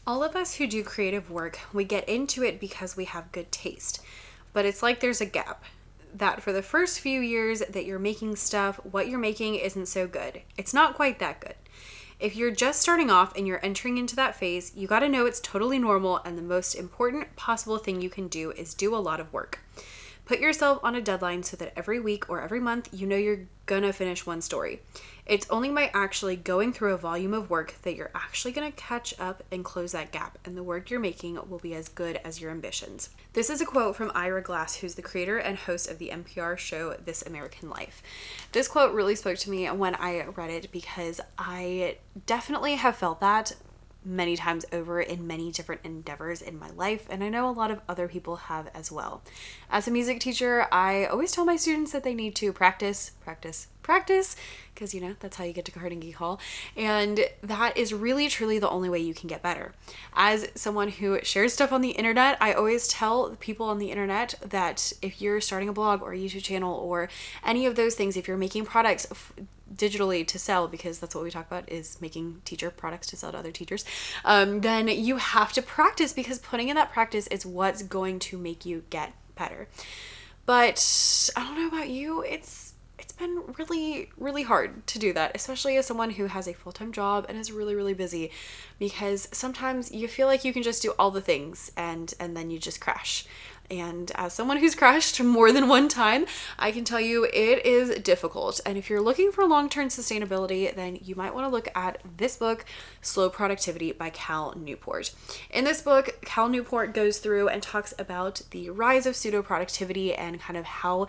All of us who do creative work, we get into it because we have good taste. But it's like there's a gap. That for the first few years that you're making stuff, what you're making isn't so good. It's not quite that good. If you're just starting off and you're entering into that phase, you gotta know it's totally normal, and the most important possible thing you can do is do a lot of work. Put yourself on a deadline so that every week or every month you know you're gonna finish one story. It's only by actually going through a volume of work that you're actually gonna catch up and close that gap, and the work you're making will be as good as your ambitions. This is a quote from Ira Glass, who's the creator and host of the NPR show This American Life. This quote really spoke to me when I read it because I definitely have felt that many times over in many different endeavors in my life, and I know a lot of other people have as well. As a music teacher, I always tell my students that they need to practice, because that's how you get to Carnegie Hall, and that is really truly the only way you can get better. As someone who shares stuff on the internet, I always tell people on the internet that if you're starting a blog or a YouTube channel or any of those things, if you're making products digitally to sell, because that's what we talk about, is making teacher products to sell to other teachers, then you have to practice, because putting in that practice is what's going to make you get better. But I don't know about you, it's been really, really hard to do that, especially as someone who has a full-time job and is really, really busy, because sometimes you feel like you can just do all the things and then you just crash. And as someone who's crashed more than one time, I can tell you it is difficult. And if you're looking for long-term sustainability, then you might want to look at this book, Slow Productivity by Cal Newport. In this book, Cal Newport goes through and talks about the rise of pseudo-productivity and kind of how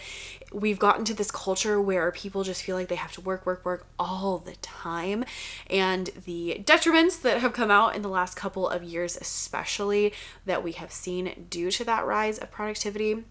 we've gotten to this culture where people just feel like they have to work all the time, and the detriments that have come out in the last couple of years, especially, that we have seen due to that rise of productivity.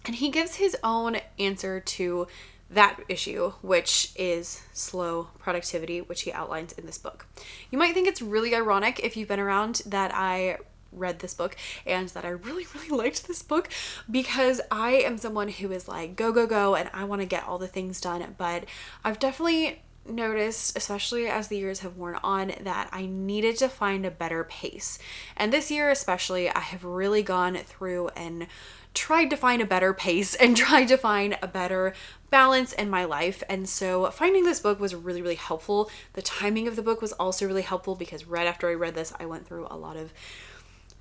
And he gives his own answer to that issue, which is slow productivity, which he outlines in this book. You might think it's really ironic, if you've been around, that I read this book and that I really, really liked this book, because I am someone who is like go and I want to get all the things done. But I've definitely noticed, especially as the years have worn on, that I needed to find a better pace. And this year especially, I have really gone through and tried to find a better pace and tried to find a better balance in my life. And so finding this book was really, really helpful. The timing of the book was also really helpful, because right after I read this, I went through a lot of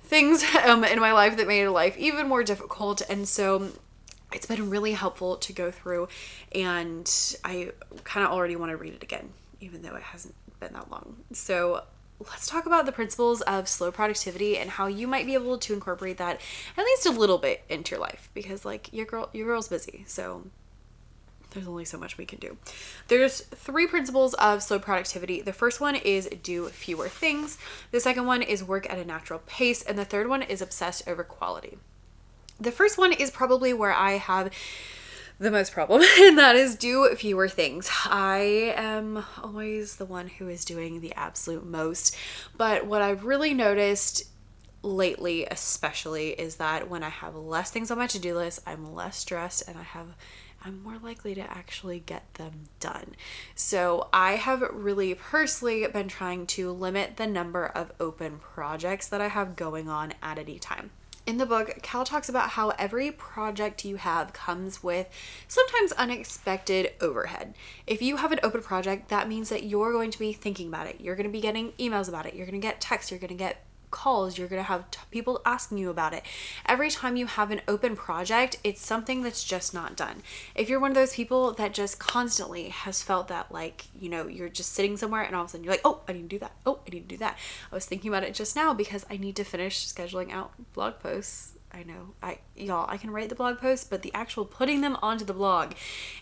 things in my life that made life even more difficult. And so it's been really helpful to go through, and I kind of already want to read it again, even though it hasn't been that long. So let's talk about the principles of slow productivity and how you might be able to incorporate that at least a little bit into your life, because like your girl's busy, so there's only so much we can do. There's 3 principles of slow productivity. The first one is do fewer things. The second one is work at a natural pace. And the third one is obsess over quality. The first one is probably where I have the most problem, and that is do fewer things. I am always the one who is doing the absolute most. But what I've really noticed lately especially is that when I have less things on my to-do list, I'm less stressed, and I'm more likely to actually get them done. So I have really personally been trying to limit the number of open projects that I have going on at any time. In the book, Cal talks about how every project you have comes with sometimes unexpected overhead. If you have an open project, that means that you're going to be thinking about it. You're going to be getting emails about it. You're going to get texts. You're going to get calls. You're going to have people asking you about it. Every time you have an open project, it's something that's just not done. If you're one of those people that just constantly has felt that, like, you're just sitting somewhere and all of a sudden you're like, oh, I need to do that. Oh, I need to do that. I was thinking about it just now because I need to finish scheduling out blog posts. I know, I can write the blog posts, but the actual putting them onto the blog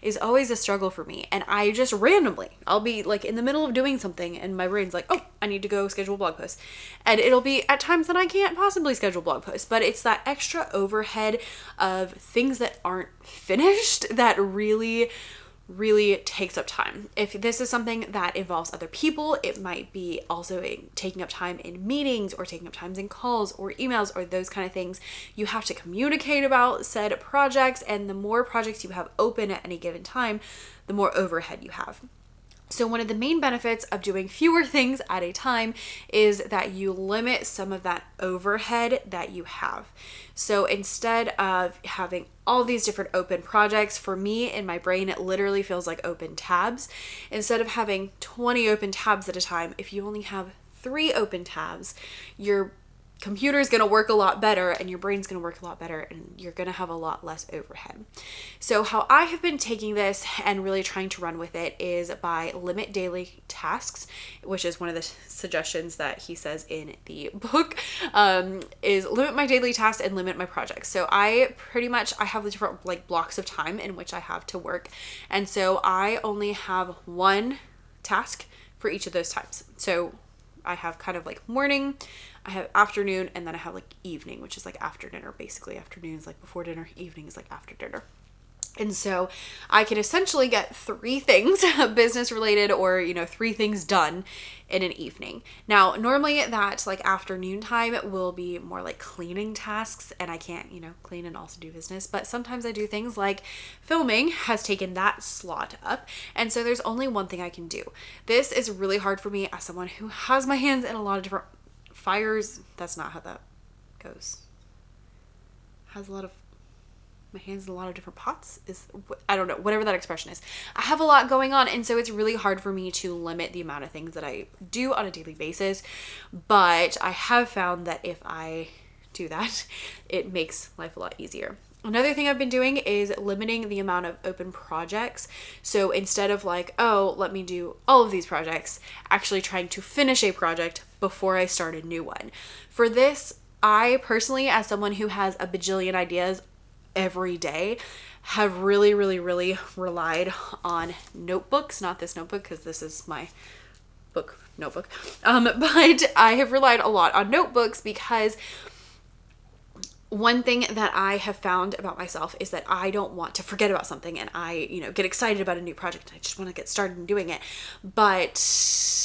is always a struggle for me. And I just randomly, I'll be like in the middle of doing something and my brain's like, oh, I need to go schedule a blog post. And it'll be at times that I can't possibly schedule blog posts, but it's that extra overhead of things that aren't finished that really takes up time. If this is something that involves other people, it might be also taking up time in meetings or taking up times in calls or emails or those kind of things. You have to communicate about said projects, and the more projects you have open at any given time, the more overhead you have. So one of the main benefits of doing fewer things at a time is that you limit some of that overhead that you have. So instead of having all these different open projects, for me in my brain, it literally feels like open tabs. Instead of having 20 open tabs at a time, if you only have 3 open tabs, your computer is going to work a lot better and your brain's going to work a lot better and you're going to have a lot less overhead. So how I have been taking this and really trying to run with it is by limit daily tasks, which is one of the suggestions that he says in the book, is limit my daily tasks and limit my projects. So I have the different like blocks of time in which I have to work. And so I only have one task for each of those times. So I have kind of like morning, I have afternoon, and then I have like evening, which is like after dinner. Basically, afternoon is like before dinner, evening is like after dinner. And so I can essentially get 3 things business related or, 3 things done in an evening. Now, normally that like afternoon time will be more like cleaning tasks and I can't, clean and also do business. But sometimes I do things like filming has taken that slot up. And so there's only one thing I can do. This is really hard for me as someone who has my hands in a lot of different fires. That's not how that goes. Has a lot of my hands in a lot of different pots I don't know, whatever that expression is. I have a lot going on, and so it's really hard for me to limit the amount of things that I do on a daily basis. But I have found that if I do that, it makes life a lot easier. Another thing I've been doing is limiting the amount of open projects. So instead of like, oh, let me do all of these projects, actually trying to finish a project before I start a new one. For this, I personally, as someone who has a bajillion ideas every day, have really relied on notebooks. Not this notebook, because this is my book notebook. But I have relied a lot on notebooks because one thing that I have found about myself is that I don't want to forget about something, and I, get excited about a new project and I just want to get started in doing it, but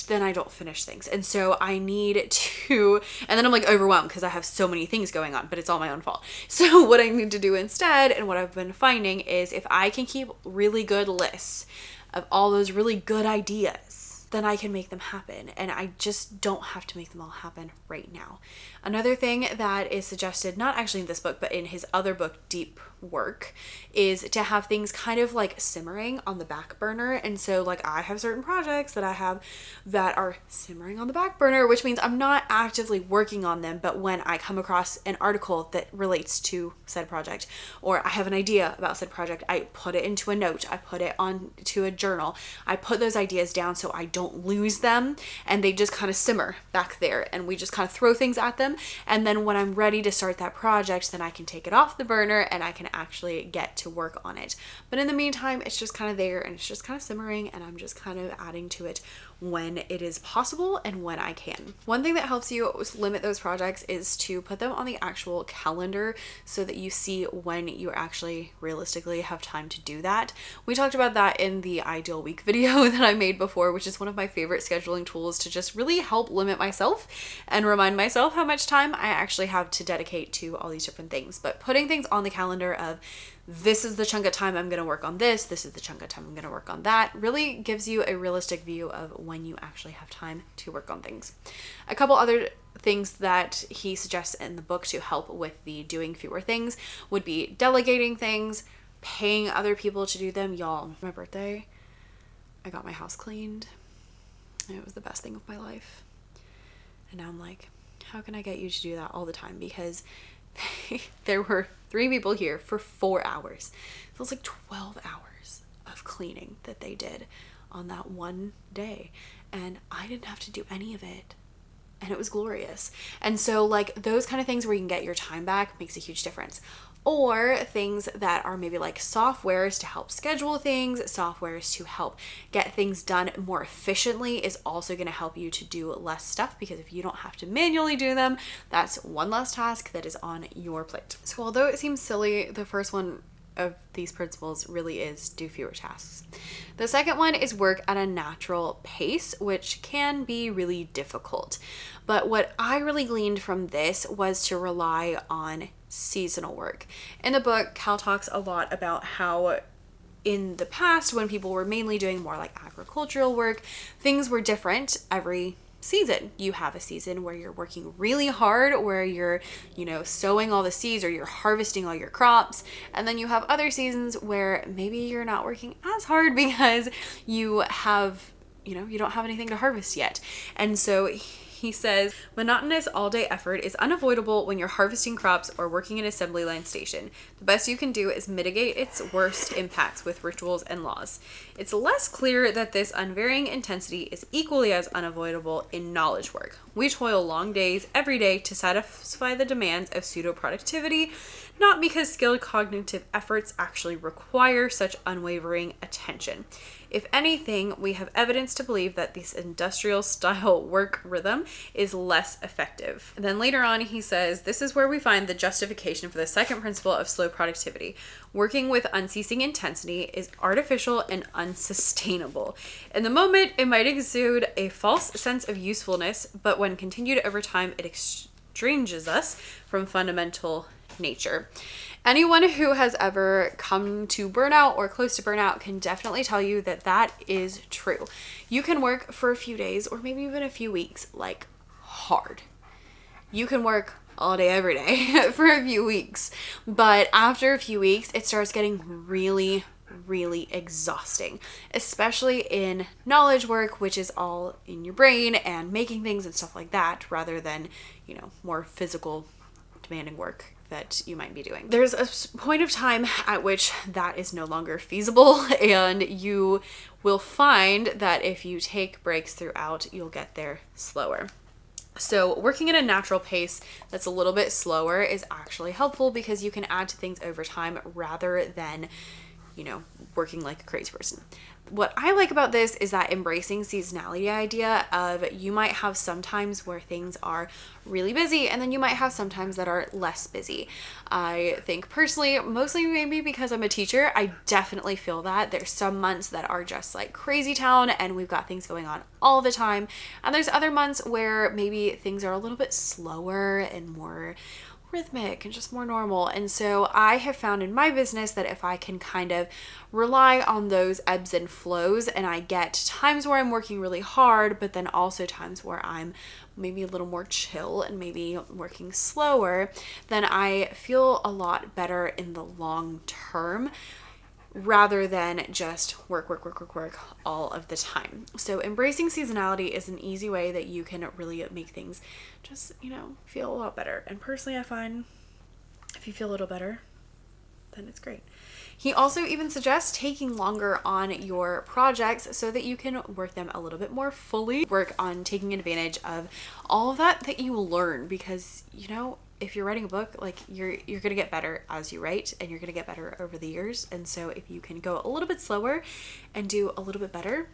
then I don't finish things. And so I need to, and then I'm like overwhelmed because I have so many things going on, but it's all my own fault. So what I need to do instead, and what I've been finding, is if I can keep really good lists of all those really good ideas, then I can make them happen. And I just don't have to make them all happen right now. Another thing that is suggested, not actually in this book, but in his other book, Deep Work, is to have things kind of like simmering on the back burner. And so like I have certain projects that I have that are simmering on the back burner, which means I'm not actively working on them. But when I come across an article that relates to said project, or I have an idea about said project, I put it into a note, I put it onto a journal, I put those ideas down so I don't lose them, and they just kind of simmer back there, and we just kind of throw things at them. And then when I'm ready to start that project, then I can take it off the burner and I can actually get to work on it. But in the meantime, it's just kind of there and it's just kind of simmering, and I'm just kind of adding to it when it is possible and when I can. One thing that helps you limit those projects is to put them on the actual calendar so that you see when you actually realistically have time to do that. We talked about that in the Ideal Week video that I made before, which is one of my favorite scheduling tools to just really help limit myself and remind myself how much time I actually have to dedicate to all these different things. But putting things on the calendar of, this is the chunk of time I'm going to work on this is the chunk of time I'm going to work on that, really gives you a realistic view of when you actually have time to work on things. A couple other things that he suggests in the book to help with the doing fewer things would be delegating things, paying other people to do them. Y'all, my birthday, I got my house cleaned, and it was the best thing of my life. And now I'm like, how can I get you to do that all the time? Because there were 3 people here for 4 hours. So it was like 12 hours of cleaning that they did on that one day. And I didn't have to do any of it. And it was glorious. And so like those kind of things where you can get your time back makes a huge difference. Or things that are maybe like softwares to help schedule things, softwares to help get things done more efficiently is also going to help you to do less stuff, because if you don't have to manually do them, that's one less task that is on your plate. So although it seems silly, the first one of these principles really is do fewer tasks. The second one is work at a natural pace, which can be really difficult. But what I really gleaned from this was to rely on seasonal work. In the book, Cal talks a lot about how in the past, when people were mainly doing more like agricultural work, things were different every season. You have a season where you're working really hard, where you're, sowing all the seeds or you're harvesting all your crops. And then you have other seasons where maybe you're not working as hard because you have, you don't have anything to harvest yet. And so he says, monotonous all-day effort is unavoidable when you're harvesting crops or working an assembly line station. The best you can do is mitigate its worst impacts with rituals and laws. It's less clear that this unvarying intensity is equally as unavoidable in knowledge work. We toil long days every day to satisfy the demands of pseudo-productivity, not because skilled cognitive efforts actually require such unwavering attention. If anything, we have evidence to believe that this industrial style work rhythm is less effective. And then later on, he says, this is where we find the justification for the second principle of slow productivity. Working with unceasing intensity is artificial and unsustainable. In the moment, it might exude a false sense of usefulness, but when continued over time, it estranges us from fundamental nature. Anyone who has ever come to burnout or close to burnout can definitely tell you that that is true. You can work for a few days or maybe even a few weeks, like hard. You can work all day, every day for a few weeks. But after a few weeks, it starts getting really, really exhausting, especially in knowledge work, which is all in your brain and making things and stuff like that, rather than, more physical demanding work that you might be doing. There's a point of time at which that is no longer feasible, and you will find that if you take breaks throughout, you'll get there slower. So working at a natural pace that's a little bit slower is actually helpful because you can add to things over time rather than, working like a crazy person. What I like about this is that embracing seasonality idea of you might have some times where things are really busy and then you might have some times that are less busy. I think personally, mostly maybe because I'm a teacher, I definitely feel that. There's some months that are just like crazy town and we've got things going on all the time. And there's other months where maybe things are a little bit slower and more rhythmic and just more normal. And so I have found in my business that if I can kind of rely on those ebbs and flows, and I get times where I'm working really hard, but then also times where I'm maybe a little more chill and maybe working slower, then I feel a lot better in the long term, rather than just work all of the time. So embracing seasonality is an easy way that you can really make things just, feel a lot better. And personally, I find if you feel a little better, then it's great. He also even suggests taking longer on your projects so that you can work them a little bit more fully. Work on taking advantage of all of that you will learn, because, if you're writing a book, like you're going to get better as you write, and you're going to get better over the years. And so if you can go a little bit slower and do a little bit better,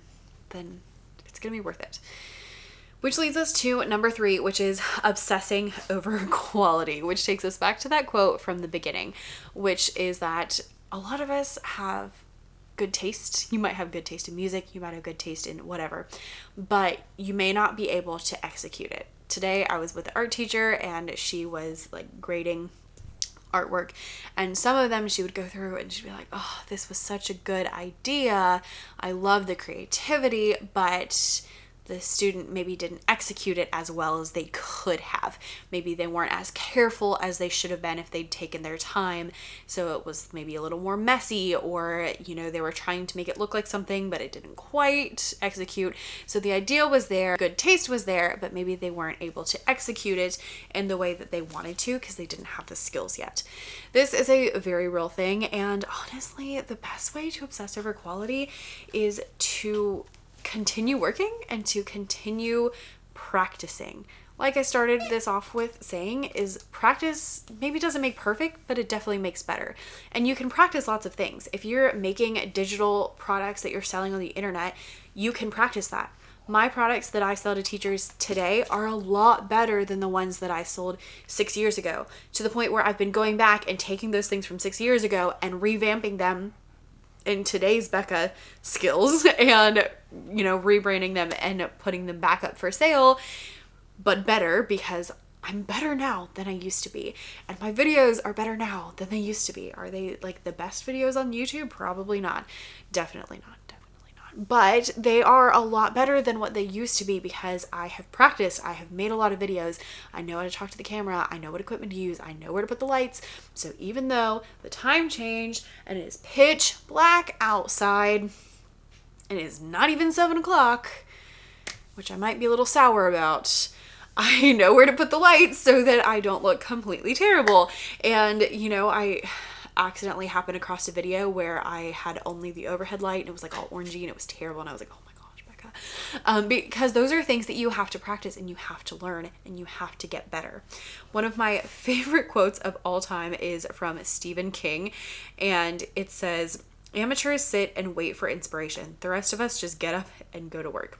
then it's going to be worth it. Which leads us to number 3, which is obsessing over quality, which takes us back to that quote from the beginning, which is that a lot of us have good taste. You might have good taste in music, you might have good taste in whatever, but you may not be able to execute it. Today I was with the art teacher and she was like grading artwork, and some of them she would go through and she'd be like, oh, this was such a good idea, I love the creativity, but the student maybe didn't execute it as well as they could have. Maybe they weren't as careful as they should have been if they'd taken their time. So it was maybe a little more messy, or, they were trying to make it look like something, but it didn't quite execute. So the idea was there, good taste was there, but maybe they weren't able to execute it in the way that they wanted to because they didn't have the skills yet. This is a very real thing. And honestly, the best way to obsess over quality is to continue working and to continue practicing. Like I started this off with saying, is practice maybe doesn't make perfect, but it definitely makes better. And you can practice lots of things. If you're making digital products that you're selling on the internet, you can practice that. My products that I sell to teachers today are a lot better than the ones that I sold 6 years ago, to the point where I've been going back and taking those things from 6 years ago and revamping them in today's Becca skills and, rebranding them and putting them back up for sale, but better, because I'm better now than I used to be. And my videos are better now than they used to be. Are they like the best videos on YouTube? Probably not. Definitely not. Definitely not. But they are a lot better than what they used to be because I have practiced. I have made a lot of videos. I know how to talk to the camera. I know what equipment to use. I know where to put the lights. So even though the time changed and it is pitch black outside and it is not even 7 o'clock, which I might be a little sour about, I know where to put the lights so that I don't look completely terrible. And, you know, I accidentally happened across a video where I had only the overhead light and it was like all orangey and it was terrible. And I was like, oh my gosh, Becca. Because those are things that you have to practice and you have to learn and you have to get better. One of my favorite quotes of all time is from Stephen King. And it says, "Amateurs sit and wait for inspiration. The rest of us just get up and go to work."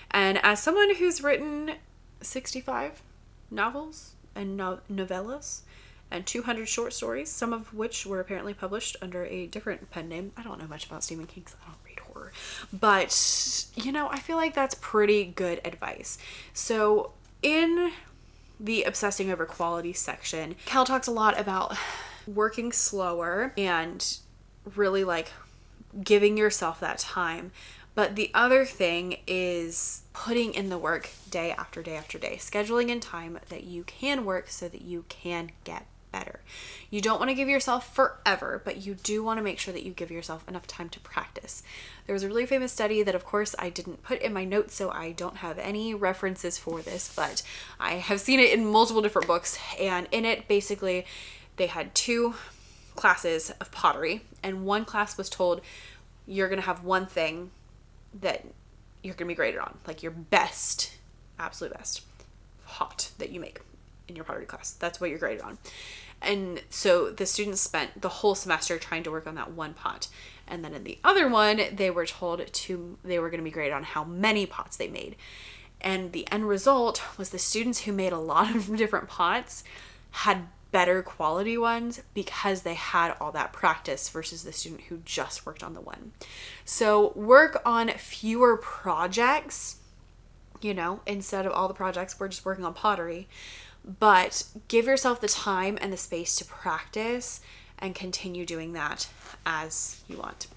And as someone who's written 65 novels and novellas and 200 short stories, some of which were apparently published under a different pen name. I don't know much about Stephen King because I don't read horror. But, you know, I feel like that's pretty good advice. So in the obsessing over quality section, Cal talks a lot about working slower and really like giving yourself that time. But the other thing is putting in the work day after day after day, scheduling in time that you can work so that you can get better. You don't want to give yourself forever, but you do want to make sure that you give yourself enough time to practice. There was a really famous study that, of course, I didn't put in my notes, so I don't have any references for this, but I have seen it in multiple different books. And in it, basically, they had 2 classes of pottery, and one class was told, you're going to have one thing that you're going to be graded on, like your best, absolute best pot that you make in your pottery class. That's what you're graded on. And so the students spent the whole semester trying to work on that one pot. And then in the other one, they were told they were going to be graded on how many pots they made. And the end result was the students who made a lot of different pots had better quality ones because they had all that practice versus the student who just worked on the one. So work on fewer projects, you know, instead of all the projects, we're just working on pottery, but give yourself the time and the space to practice and continue doing that as you want.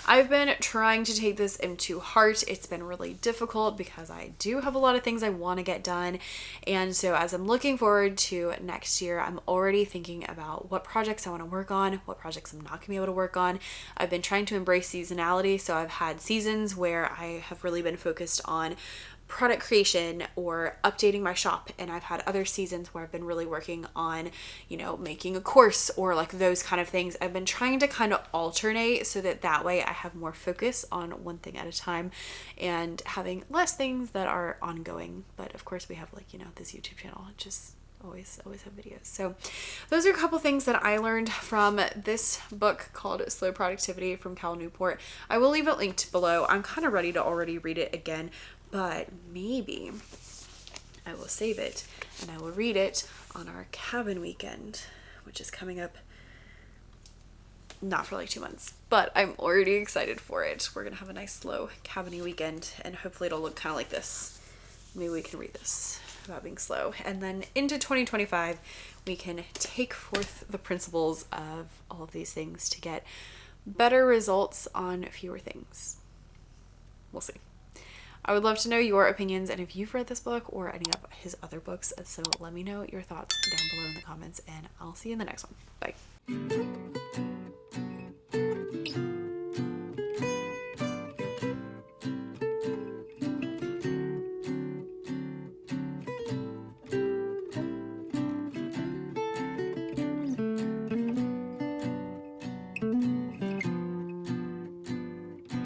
I've been trying to take this into heart. It's been really difficult because I do have a lot of things I want to get done. And so as I'm looking forward to next year, I'm already thinking about what projects I want to work on, what projects I'm not going to be able to work on. I've been trying to embrace seasonality. So I've had seasons where I have really been focused on product creation or updating my shop, and I've had other seasons where I've been really working on, you know, making a course or like those kind of things. I've been trying to kind of alternate so that way I have more focus on one thing at a time and having less things that are ongoing. But of course we have, like, you know, this YouTube channel, just always have videos. So those are a couple things that I learned from this book called Slow Productivity from Cal Newport. I will leave it linked below. I'm kind of ready to already read it again, but maybe I will save it and I will read it on our cabin weekend, which is coming up not for like 2 months, but I'm already excited for it. We're gonna have a nice slow cabin-y weekend and hopefully it'll look kind of like this. Maybe we can read this about being slow, and then into 2025 we can take forth the principles of all of these things to get better results on fewer things. We'll see. I would love to know your opinions and if you've read this book or any of his other books, so let me know your thoughts down below in the comments, and I'll see you in the next one. Bye.